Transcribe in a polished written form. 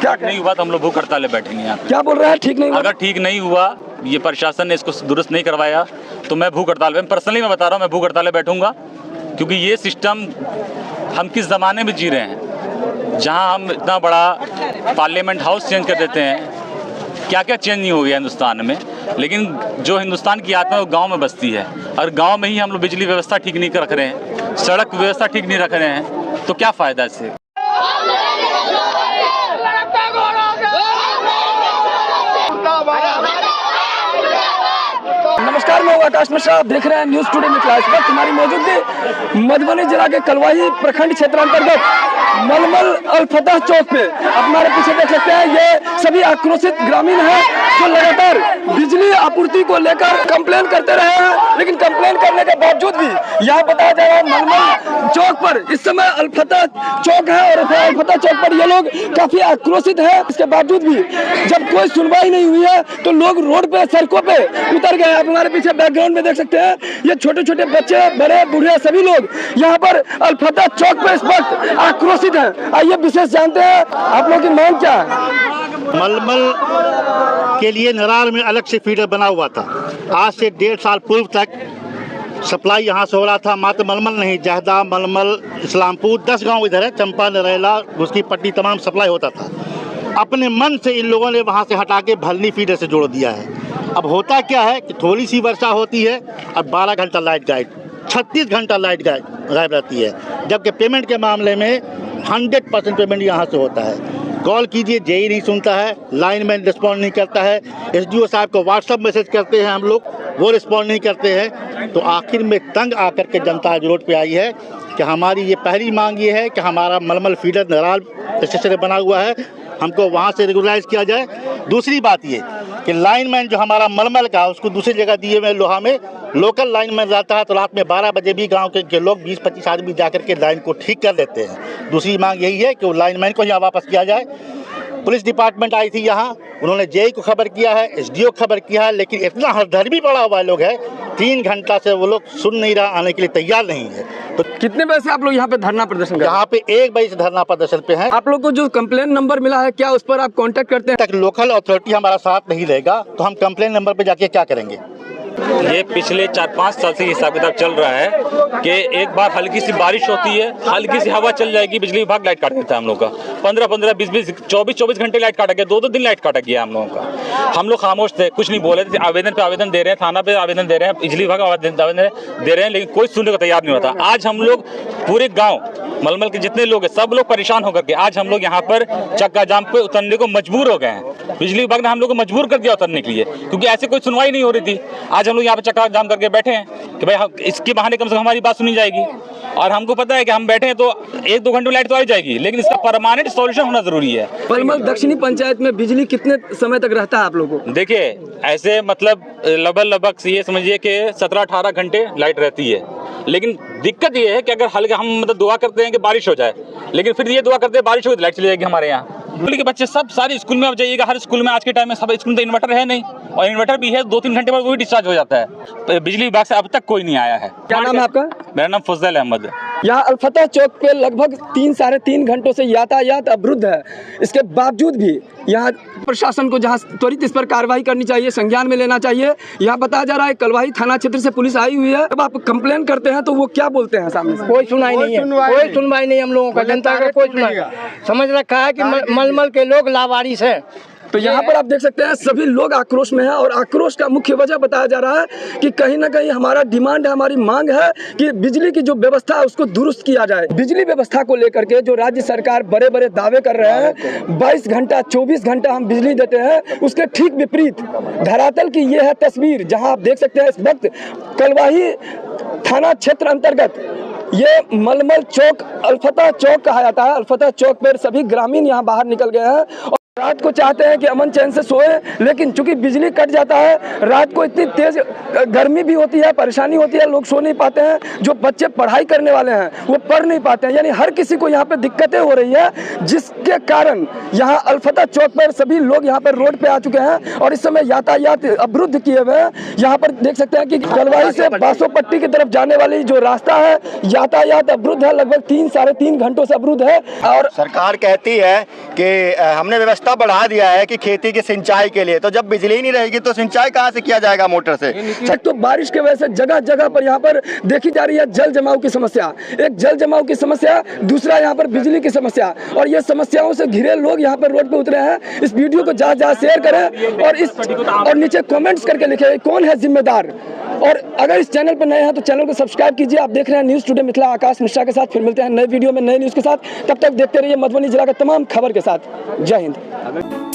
क्या नहीं हुआ तो हम लोग भूख हड़ताल बैठेंगे यहाँ। क्या बोल रहे हैं? ठीक नहीं हुआ? अगर ठीक नहीं हुआ, ये प्रशासन ने इसको दुरुस्त नहीं करवाया तो मैं भूख हड़ताल में, पर्सनली मैं बता रहा हूँ, मैं भूख हड़ताल बैठूंगा। क्योंकि ये सिस्टम, हम किस ज़माने में जी रहे हैं जहाँ हम इतना बड़ा पार्लियामेंट हाउस चेंज कर देते हैं। क्या क्या चेंज नहीं हो गया हिंदुस्तान में, लेकिन जो हिंदुस्तान की आत्मा है वो गाँव में बसती है। और गाँव में ही हम लोग बिजली व्यवस्था ठीक नहीं रख रहे हैं, सड़क व्यवस्था ठीक नहीं रख रहे हैं, तो क्या फ़ायदा इससे। नमस्कार, मैं आकाश मिश्रा, आप देख रहे हैं न्यूज़ टुडे मिथिला। इस वक्त हमारी मौजूदगी मधुबनी जिला के कलवाही प्रखंड क्षेत्र अंतर्गत मलमल अल-फतह चौक पे। आप हमारे पीछे देख सकते हैं, ये सभी आक्रोशित ग्रामीण हैं जो लगातार बिजली आपूर्ति को लेकर कंप्लेन करते रहे हैं। लेकिन कंप्लेन करने के बावजूद भी यहाँ बताया जा रहा है मलमल चौक पर इस समय अल-फतह चौक है और अल-फतह चौक पर ये लोग काफी आक्रोशित है। इसके बावजूद भी जब कोई सुनवाई नहीं हुई है तो लोग रोड पे, सड़कों पे उतर गए। आप हमारे पीछे बैकग्राउंड में देख सकते हैं, ये छोटे छोटे बच्चे, बड़े बूढ़े सभी लोग यहाँ पर अल-फतह चौक पर इस वक्त आक्रोशित हैं। आइए विशेष जानते हैं आप लोगों की मांग क्या है। मलमल के लिए नरार में अलग से फीडर बना हुआ था। आज से 1.5 साल पूर्व तक सप्लाई यहाँ से हो रहा था। मात्र मलमल नहीं, जहदा, मलमल, इस्लामपुर, 10 गांव इधर है, चंपा, नरेला, उसकी पट्टी, तमाम सप्लाई होता था। अपने मन से इन लोगों ने वहाँ से हटा के भलनी फीडर से जोड़ दिया है। अब होता क्या है कि थोड़ी सी वर्षा होती है और 12 घंटा लाइट गायब, 36 घंटा लाइट गायब रहती है। जबकि पेमेंट के मामले में 100% पेमेंट यहाँ से होता है। कॉल कीजिए, जेई नहीं सुनता है, लाइनमैन रिस्पॉन्ड नहीं करता है, एसडीओ साहब को व्हाट्सअप मैसेज करते हैं हम लोग, वो रिस्पॉन्ड नहीं करते हैं। तो आखिर में तंग आकर के जनता रोड पे आई है कि हमारी ये पहली मांग ये है कि हमारा मलमल फीडर नराल स्टेशन बना हुआ है, हमको वहाँ से रेगुलराइज किया जाए। दूसरी बात ये कि लाइनमैन जो हमारा मलमल का, उसको दूसरी जगह दिए हुए लोहा में लोकल लाइनमैन रहता है, तो रात में 12 बजे भी गांव के लोग 20-25 आदमी जाकर के लाइन को ठीक कर देते हैं। दूसरी मांग यही है कि वो लाइनमैन को यहाँ वापस किया जाए। पुलिस डिपार्टमेंट आई थी यहाँ, उन्होंने जेई को खबर किया है, एसडीओ को खबर किया है, लेकिन इतना हरधर्मी पड़ा हुआ लोग है, 3 घंटा से वो लोग सुन नहीं रहा, आने के लिए तैयार नहीं है। तो कितने बजे से आप लोग यहाँ पे धरना प्रदर्शन कर रहे हैं? यहाँ पे 1 बजे से धरना प्रदर्शन पे है। आप लोग को जो कंप्लेन नंबर मिला है, क्या उस पर आप कांटेक्ट करते हैं? तक लोकल अथॉरिटी हमारा साथ नहीं लेगा तो हम कंप्लेन नंबर पे जाके क्या करेंगे। ये पिछले 4-5 साल से हिसाब किताब चल रहा है कि एक बार हल्की सी बारिश होती है, हल्की सी हवा चल जाएगी, बिजली विभाग लाइट काट देता है हम लोग का। 15-15, 20-20, 24-24 घंटे लाइट काटा गया, 2-2 दिन लाइट काटा गया हम लोगों का। हम लोग खामोश थे, कुछ नहीं बोले थे। आवेदन पे आवेदन दे रहे हैं, थाना पे आवेदन दे रहे हैं, बिजली विभाग आवेदन दे रहे हैं, लेकिन कोई सुनने को तैयार नहीं होता। आज हम लोग पूरे गाँव मलमल के जितने लोग हैं, सब लोग परेशान होकर के आज हम लोग यहाँ पर चक्का जाम पे उतरने को मजबूर हो गए हैं। बिजली विभाग ने हम लोग को मजबूर कर दिया उतरने के लिए, क्योंकि ऐसे कोई सुनवाई नहीं हो रही थी। आज हम लोग यहाँ पे चक्का जाम करके बैठे हैं कि भाई इसके बहाने कम से कम हमारी बात सुनी जाएगी। और हमको पता है कि हम बैठे हैं तो 1-2 घंटे में लाइट तो आ जाएगी, लेकिन इसका परमानेंट सॉल्यूशन होना जरूरी है। मलमल दक्षिणी पंचायत में बिजली कितने समय तक रहता है आप लोगों को? देखिए, ऐसे मतलब लगभग ये समझिए कि 17-18 घंटे लाइट रहती है। लेकिन दिक्कत ये है कि अगर हल्का हम मतलब दुआ करते हैं कि बारिश हो जाए, लेकिन फिर ये दुआ करते हैं बारिश हो तो लाइट चली जाएगी हमारे यहाँ। स्कूल के बच्चे सब सारे स्कूल में आप जाइएगा, हर स्कूल में आज के टाइम में सब स्कूल में तो इन्वर्टर है नहीं, और इन्वर्टर भी है 2-3 घंटे बाद वो भी डिस्चार्ज हो जाता है। बिजली विभाग से अब तक कोई नहीं आया है। क्या नाम है आपका? मेरा नाम फजल अहमद है। यहाँ अल-फतह चौक पे लगभग 3-3.5 घंटों से यातायात अवरुद्ध है। इसके बावजूद भी यहाँ प्रशासन को जहाँ त्वरित इस पर कार्रवाई करनी चाहिए, संज्ञान में लेना चाहिए। यहाँ बताया जा रहा है कलवाही थाना क्षेत्र से पुलिस आई हुई है। जब आप कंप्लेन करते हैं तो वो क्या बोलते हैं सामने से? कोई सुनाई नहीं है, कोई सुनवाई नहीं हम लोगों का, जनता का कोई सुनाई। समझ रखा है कि मलमल के लोग लावारिस हैं। तो यहाँ पर आप देख सकते हैं सभी लोग आक्रोश में हैं, और आक्रोश का मुख्य वजह बताया जा रहा है कि कहीं ना कहीं हमारा डिमांड है, हमारी मांग है कि बिजली की जो व्यवस्था है उसको दुरुस्त किया जाए। बिजली व्यवस्था को लेकर के जो राज्य सरकार बड़े बड़े दावे कर रहे हैं, 22 घंटा 24 घंटा हम बिजली देते हैं, उसके ठीक विपरीत धरातल की ये है तस्वीर, जहाँ आप देख सकते हैं इस वक्त कलवाही थाना क्षेत्र अंतर्गत ये मलमल चौक अल-फतह चौक कहा जाता है। अल-फतह चौक पर सभी ग्रामीण यहाँ बाहर निकल गए हैं। रात को चाहते हैं कि अमन चैन से सोए, लेकिन चूंकि बिजली कट जाता है, रात को इतनी तेज गर्मी भी होती है, परेशानी होती है, लोग सो नहीं पाते हैं। जो बच्चे पढ़ाई करने वाले हैं वो पढ़ नहीं पाते हैं, यानी हर किसी को यहाँ पे दिक्कतें हो रही है, जिसके कारण यहाँ अलफतह चौक पर सभी लोग यहाँ पर रोड पे आ चुके हैं और इस समय यातायात अवरुद्ध किए हुए हैं। यहाँ पर देख सकते हैं कि कलवाही से बासोपट्टी की तरफ जाने वाली जो रास्ता है, यातायात अवरुद्ध है, लगभग 3-3.5 घंटों से अवरुद्ध है। और सरकार कहती है कि हमने व्यवस्था बढ़ा दिया है कि खेती की सिंचाई के लिए, तो जब बिजली नहीं रहेगी तो सिंचाई कहाँ से किया जाएगा मोटर से? एक तो बारिश के वजह से जगह जगह पर यहाँ पर देखी जा रही है जल जमाव की समस्या, एक जल जमाव की समस्या, दूसरा यहाँ पर बिजली की समस्या, और ये समस्याओं से घिरे लोग यहाँ पर रोड पे उतरे हैं। इस वीडियो को ज्यादा शेयर करें और नीचे कमेंट्स करके लिखें कौन है जिम्मेदार। और अगर इस चैनल पर नए हैं तो चैनल को सब्सक्राइब कीजिए। आप देख रहे हैं न्यूज़ टुडे मिथिला, आकाश मिश्रा के साथ। फिर मिलते हैं नए वीडियो में नए न्यूज़ के साथ, तब तक देखते रहिए मधुबनी जिला के तमाम खबर के साथ। जय हिंद।